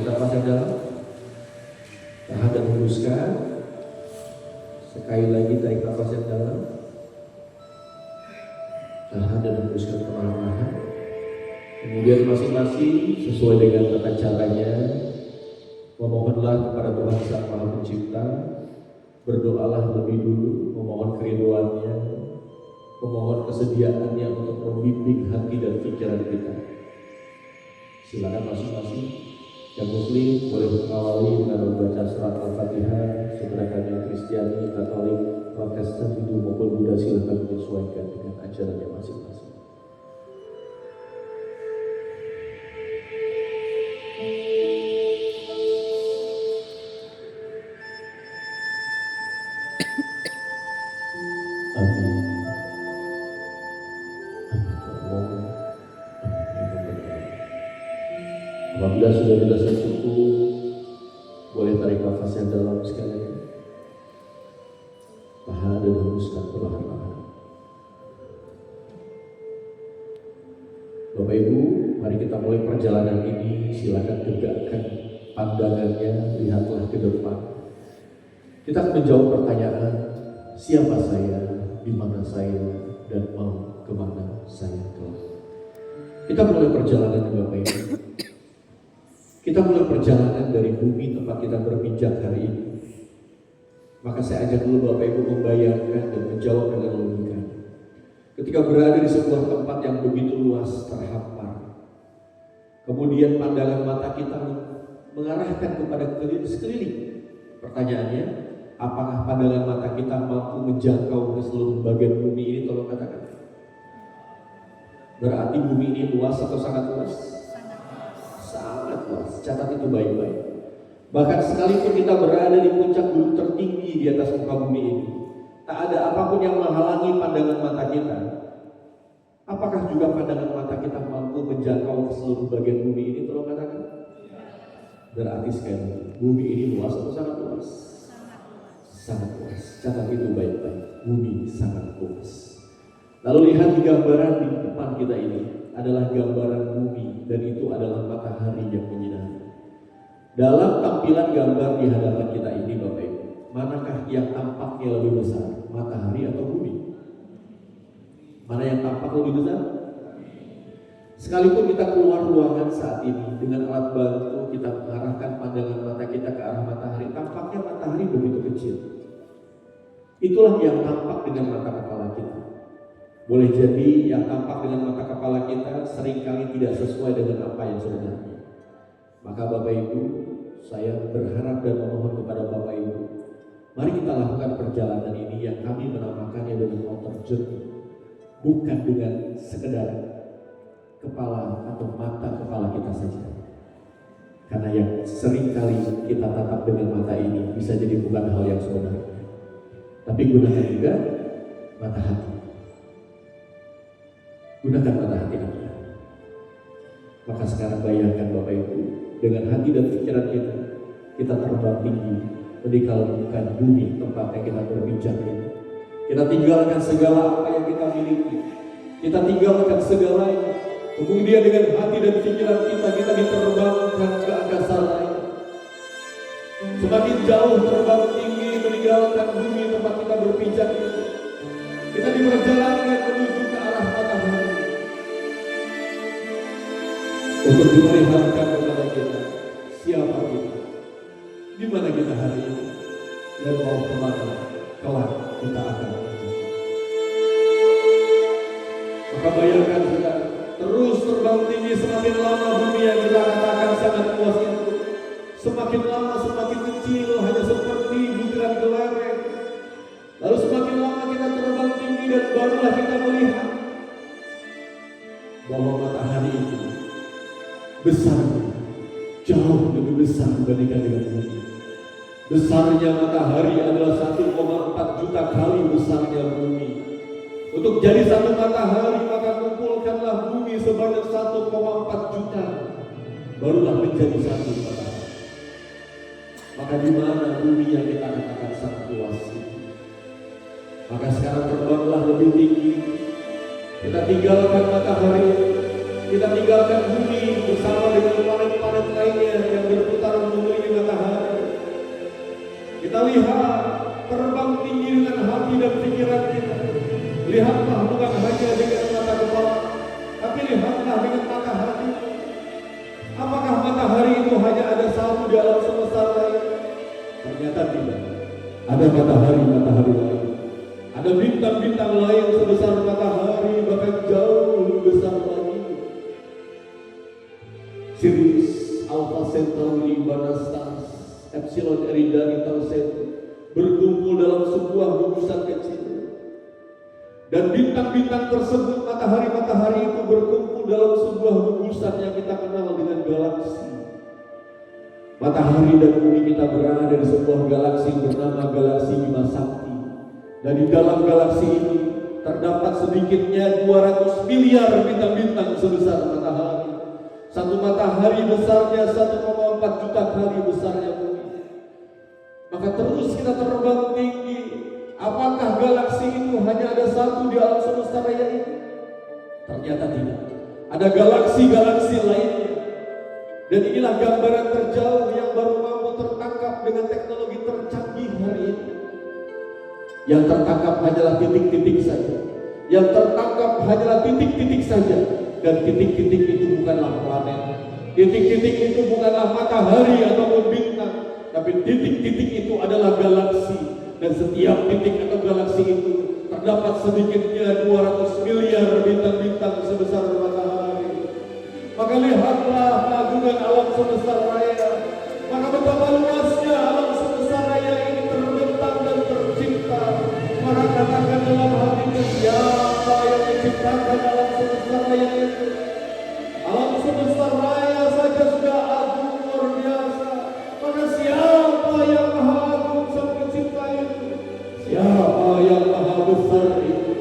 Tarik nafas yang dalam. Tahan dan hembuskan. Sekali lagi tarik nafas yang dalam. Tahan dan hembuskan perlahan-lahan. Kemudian masing-masing sesuai dengan tata caranya memohonlah kepada Tuhan Sang Maha Pencipta. Berdoalah lebih dulu, memohon kerinduannya, memohon kesediaannya untuk membimbing hati dan pikiran kita. Silakan masing-masing yang Muslim boleh mengawali dengan membaca surat Al-Fatihah, sedangkan yang Kristiani, Katolik, Protestan, Hindu maupun Buddha silakan menyesuaikan dengan ajarannya masing-masing. Apabila sudah dirasa cukup, boleh tarik nafas yang dalam sekali lagi. Tahan dan hembuskan perlahan-lahan. Bapak Ibu, mari kita mulai perjalanan ini. Silakan tegakkan pandangannya, lihatlah ke depan. Kita akan menjawab pertanyaan, siapa saya, di mana saya, dan mau kemana saya telah. Kita mulai perjalanan Bapak Ibu. Kita mulai perjalanan dari bumi tempat kita berpijak hari ini. Maka saya ajak dulu Bapak Ibu membayangkan dan menjawab dengan logika. Ketika berada di sebuah tempat yang begitu luas terhampar, kemudian pandangan mata kita mengarahkan kepada sekeliling. Pertanyaannya, apakah pandangan mata kita mampu menjangkau ke seluruh bagian bumi ini? Tolong katakan. Berarti bumi ini luas atau sangat luas? Sangat luas. Catat itu baik-baik. Bahkan sekalipun kita berada di puncak gunung tertinggi di atas muka bumi ini, tak ada apapun yang menghalangi pandangan mata kita. Apakah juga pandangan mata kita mampu menjangkau ke seluruh bagian bumi ini? Tolong katakan. Berarti sekali, bumi ini luas atau sangat luas? Sangat luas. Catat itu baik-baik. Bumi sangat luas. Lalu lihat di gambaran di depan kita ini adalah gambaran bumi, dan itu adalah matahari yang menyinari. Dalam tampilan gambar di hadapan kita ini Bapak Ibu, manakah yang tampaknya lebih besar, matahari atau bumi? Mana yang tampak lebih besar? Sekalipun kita keluar ruangan saat ini dengan alat bantu, kita mengarahkan pandangan mata kita ke arah matahari, tampaknya matahari begitu kecil. Itulah yang tampak dengan mata kepala kita. Boleh jadi yang tampak dengan mata kepala kita seringkali tidak sesuai dengan apa yang sebenarnya. Maka Bapak Ibu, saya berharap dan memohon kepada Bapak Ibu, mari kita lakukan perjalanan ini yang kami menamakannya dengan motor journey. Bukan dengan sekedar kepala atau mata kepala kita saja. Karena yang seringkali kita tatap dengan mata ini bisa jadi bukan hal yang sebenarnya. Tapi gunakan juga mata hati. Gunakan mata hati Anda. Maka sekarang bayangkan Bapak Ibu, dengan hati dan pikiran kita terbang tinggi meninggalkan bumi tempat yang kita berpijak ini. Kita tinggalkan segala apa yang kita miliki. Kita tinggalkan segalanya. Kemudian dengan hati dan pikiran kita diterbangkan ke angkasa lain. Semakin jauh terbang tinggi meninggalkan bumi tempat kita berpijak ini. Kita diperjalankan menuju ke arah matahari. Untuk diperlihatkan kepada kita siapa kita, di mana kita hari ini, dan mau kemana kelak kita akan pergi. Maka bayangkan kita terus terbang tinggi, semakin lama bumi yang kita katakan sangat luas itu, semakin lama semakin kecil, hanya seperti butiran kelereng. Lalu semakin lama kita terbang tinggi dan barulah kita melihat bahwa matahari itu besarnya jauh lebih besar dibandingkan dengan bumi. Besarnya matahari adalah 1,4 juta kali besarnya bumi. Untuk jadi satu matahari, maka kumpulkanlah bumi sebanyak 1,4 juta, barulah menjadi satu matahari. Maka di mana bumi yang kita katakan sangat luas ini? Maka sekarang terbanglah lebih tinggi. Kita tinggalkan matahari, kita tinggalkan bumi bersama dengan planet-planet lainnya yang berputar satu di alam semesta lain? Ternyata tidak. Ada matahari-matahari lain, ada bintang-bintang lain sebesar matahari, bahkan jauh lebih besar lagi. Sirius, Alpha Centauri, Banastas, Epsilon Eridani Taurus berkumpul dalam sebuah gugusan kecil. Dan bintang-bintang tersebut, matahari-matahari itu berkumpul dalam sebuah gugusan yang kita kenal dengan galaksi. Matahari dan bumi kita berada di sebuah galaksi bernama Galaksi Bima Sakti. Dan di dalam galaksi ini terdapat sedikitnya 200 miliar bintang-bintang sebesar matahari. Satu matahari besarnya 1,4 juta kali besarnya bumi. Maka terus kita terbang tinggi. Apakah galaksi itu hanya ada satu di alam semesta raya ini? Ternyata tidak. Ada galaksi-galaksi lainnya. Dan inilah gambaran terjauh yang baru mampu tertangkap dengan teknologi tercanggih hari ini. Yang tertangkap hanyalah titik-titik saja. Yang tertangkap hanyalah titik-titik saja. Dan titik-titik itu bukanlah planet. Titik-titik itu bukanlah matahari ataupun bintang. Tapi titik-titik itu adalah galaksi. Dan setiap titik atau galaksi itu terdapat sedikitnya 200 miliar bintang-bintang sebesar matahari. Maka lihatlah keagungan alam semesta raya. Maka betapa luasnya alam semesta raya ini terbentang dan tercipta. Maka katakan dalam hatimu, siapa yang menciptakan alam semesta raya itu? Alam semesta raya saja sudah agung luar biasa. Maka siapa yang maha agung sang pencipta itu? Siapa yang maha besar itu?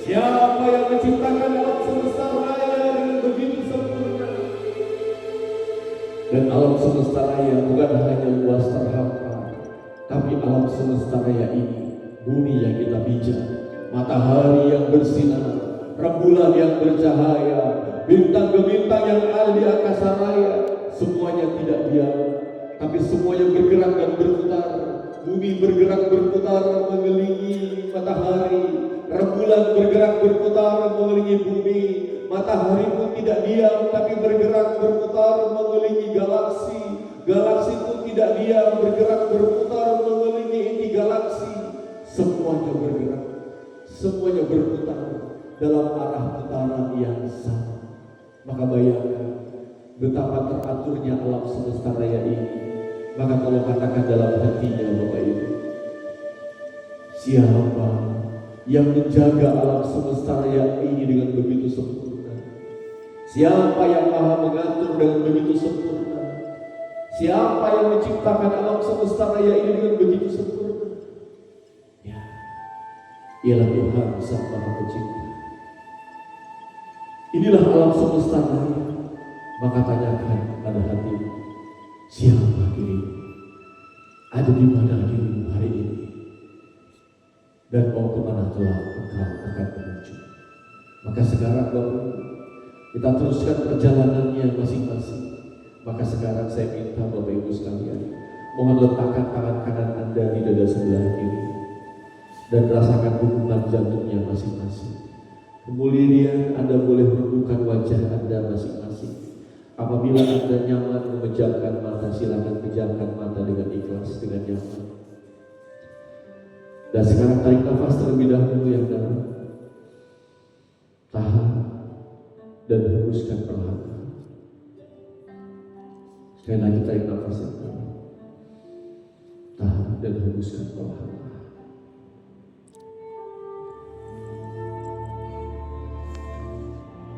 Siapa yang menciptakan alam semesta raya dengan begitu sempurna? Dan alam semesta raya bukan hanya luas terhampar, tapi alam semesta raya ini, bumi yang kita pijak, matahari yang bersinar, rembulan yang bercahaya, bintang-bintang yang ada di angkasa raya, semuanya tidak diam, tapi semuanya bergerak dan berputar. Bumi bergerak berputar mengelilingi matahari, rembulan bergerak berputar mengelilingi bumi, matahari pun tidak diam tapi bergerak berputar mengelilingi galaksi, galaksi pun tidak diam bergerak berputar mengelilingi inti galaksi. Semuanya bergerak, semuanya berputar dalam arah putaran yang sama. Maka bayangkan betapa teraturnya alam semesta raya ini. Maka kalau katakan dalam hatinya Bapak Ibu, siapa yang menjaga alam semesta raya ini dengan begitu sempurna? Siapa yang maha mengatur dengan begitu sempurna? Siapa yang menciptakan alam semesta raya ini dengan begitu sempurna? Ya, ialah Tuhan Sang Maha Pencipta. Inilah alam semesta raya. Maka tanyakan pada hatimu, siapa dirimu? Ada di mana dirimu hari ini? Dan mau kemana telah engkau akan menuju? Maka sekarang Bapak, kita teruskan perjalanannya masing-masing. Maka sekarang saya minta Bapak Ibu sekalian, mohon letakkan tangan kanan Anda di dada sebelah kiri dan rasakan hubungan jantungnya masing-masing. Kemudian Anda boleh menundukkan wajah Anda masing-masing. Apabila Anda nyaman memejamkan mata, silakan pejamkan mata dengan ikhlas, dengan nyaman. Dan sekarang tarik nafas terlebih dahulu yang dalam. Tahan dan hembuskan perlahan. Sekali lagi tarik nafas yang dalam. Tahan dan hembuskan perlahan.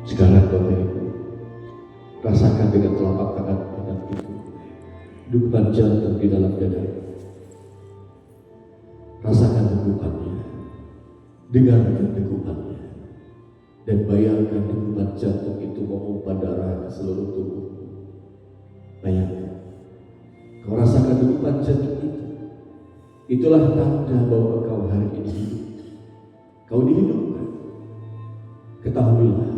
Sekarang Bapak Ibu, rasakan dengan telapak tangan kanan itu degupan jantung di dalam dada. Rasakan degupannya, dengarkan degupannya, dan bayangkan degupan jantung itu memompa darah ke seluruh tubuh. Bayangkan, kau rasakan degupan jantung itu. Itulah tanda bahwa kau hari ini hidup. Kau dihidupkan. Ketahuilah,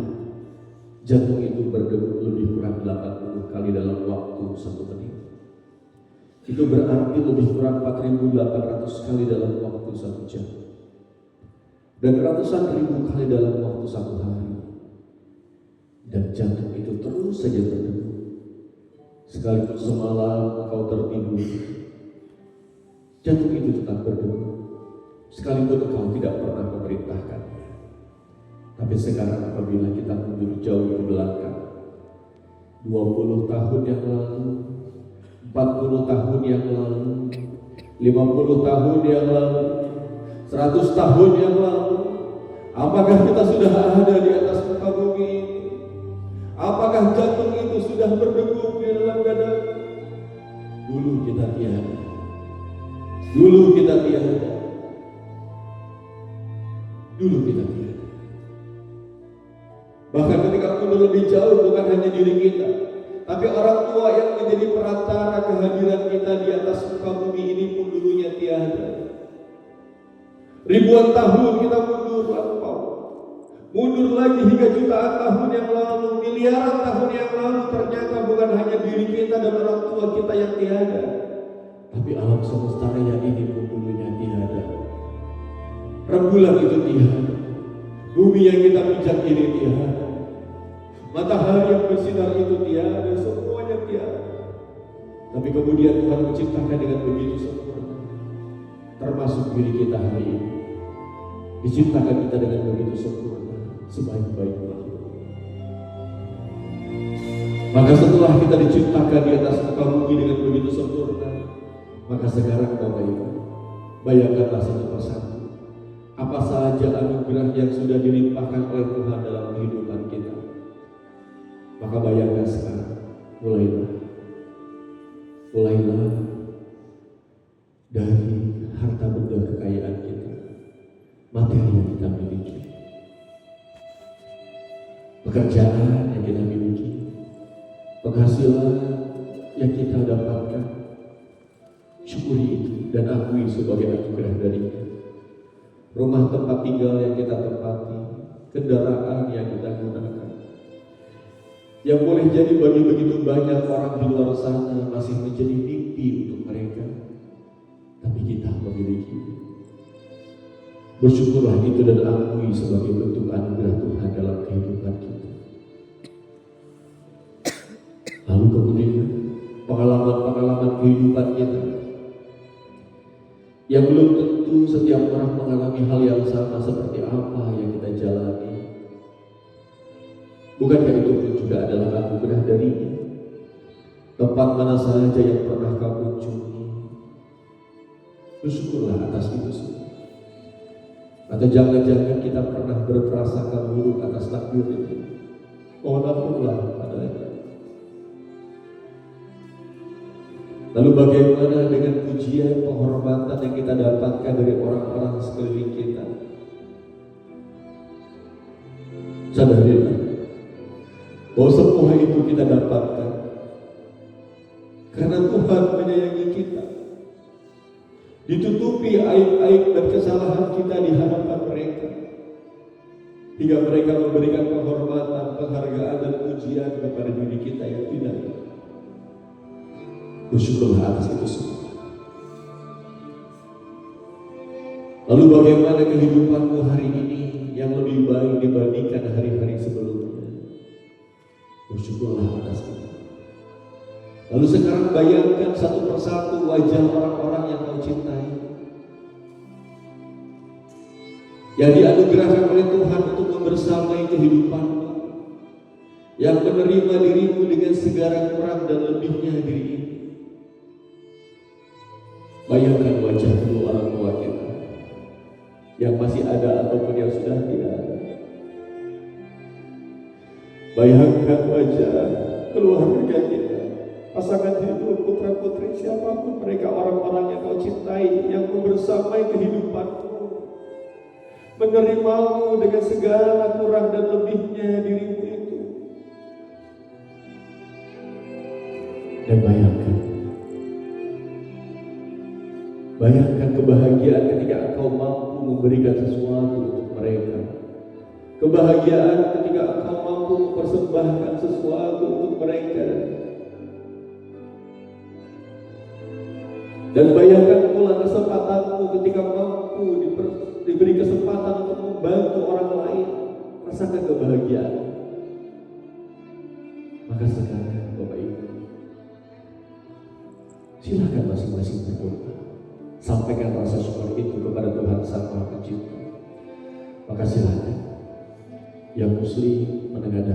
jantung itu berdegup lebih kurang 80 kali dalam waktu 1 menit. Itu berarti lebih kurang 4.800 kali dalam waktu 1 jam. Dan ratusan ribu kali dalam waktu 1 hari. Dan jantung itu terus saja berdegup Sekalipun semalam engkau tertidur, jantung itu tetap berdebar. Sekalipun engkau tidak pernah memerintahkan. Tapi sekarang apabila kita mundur jauh ke belakang, 20 tahun yang lalu, 40 tahun yang lalu, 50 tahun yang lalu, 100 tahun yang lalu, apakah kita sudah ada di atas muka bumi ini? Apakah jantung itu sudah berdegup di dalam dada? Dulu kita tiada. Dulu kita tiada. Dulu kita tiada. Bahkan ketika mundur lebih jauh, bukan hanya diri kita, tapi orang tua yang menjadi perantara kehadiran kita di atas muka bumi ini pun dulunya tiada. Ribuan tahun kita mundur lampau, mundur lagi hingga jutaan tahun yang lalu, miliaran tahun yang lalu. Ternyata bukan hanya diri kita dan orang tua kita yang tiada, tapi alam semesta raya ini pun dulunya tiada. Rembulan itu tiada, bumi yang kita pijak ini tiada, matahari yang bersinar itu tiada, semuanya tiada. Tapi kemudian Tuhan menciptakan dengan begitu sempurna, termasuk diri kita hari ini. Diciptakan kita dengan begitu sempurna, sebaik-baiknya. Maka setelah kita diciptakan di atas muka bumi dengan begitu sempurna, maka sekarang Bapak Ibu, bayangkanlah satu persatu apa saja anugerah yang sudah dilimpahkan oleh Tuhan dalam kehidupan kita. Maka bayangkan sekarang, mulailah dari harta benda kekayaan kita, materi yang kita miliki, pekerjaan yang kita miliki, penghasilan yang kita dapatkan. Syukuri itu dan akui sebagai anugerah darinya. Rumah tempat tinggal yang kita tempati, kendaraan yang kita gunakan, yang boleh jadi bagi begitu banyak orang di luar sana masih menjadi mimpi untuk mereka, tapi kita memiliki. Bersyukurlah itu dan akui sebagai bentuk anugerah Tuhan dalam kehidupan kita. Lalu kemudian pengalaman-pengalaman kehidupan kita yang belum tentu setiap orang mengalami hal yang sama seperti apa yang kita jalani. Bukankah itu pun juga adalah anugerah darinya? Tempat mana saja yang pernah kau kunjungi, bersyukurlah atas itu semua. Atau jangan-jangan kita pernah berprasangka buruk atas takdir itu, mohon ampunlah padanya. Lalu bagaimana dengan pujian, penghormatan yang kita dapatkan dari orang-orang sekeliling kita? Sadarilah bahwa semua itu kita dapatkan karena Tuhan menyayangi kita. Ditutupi aib-aib dan kesalahan kita di hadapan mereka, hingga mereka memberikan penghormatan, penghargaan dan pujian kepada diri kita yang tidak. Bersyukurlah atas itu semua. Lalu bagaimana kehidupanmu hari ini yang lebih baik dibandingkan hari-hari sebelumnya? Bersyukurlah atas itu. Lalu sekarang bayangkan satu persatu wajah orang-orang yang kau cintai, yang dianugerahkan oleh Tuhan untuk membersamai kehidupanmu, yang menerima dirimu dengan segala kurang dan lebihnya diri ini. Bayangkan wajah kedua orang tua kita yang masih ada ataupun yang sudah tidak ada. Bayangkan wajah keluarga kita, pasangan hidup, putra-putri, siapapun mereka, orang-orang yang kau cintai, yang membersamai kehidupanmu, menerimamu dengan segala kurang dan lebihnya dirimu itu. Dan bayangkan kebahagiaan ketika engkau mampu memberikan sesuatu untuk mereka. Kebahagiaan ketika engkau mampu mempersembahkan sesuatu untuk mereka. Dan bayangkan pula kesempatanmu ketika mampu diberi kesempatan untuk membantu orang lain. Rasakan kebahagiaan. Maka sekarang Bapak Ibu, Silakan masing-masing berdoa. Sampaikan rasa syukur itu kepada Tuhan Sang Maha Pencipta. Maka silakan yang muslim menengadah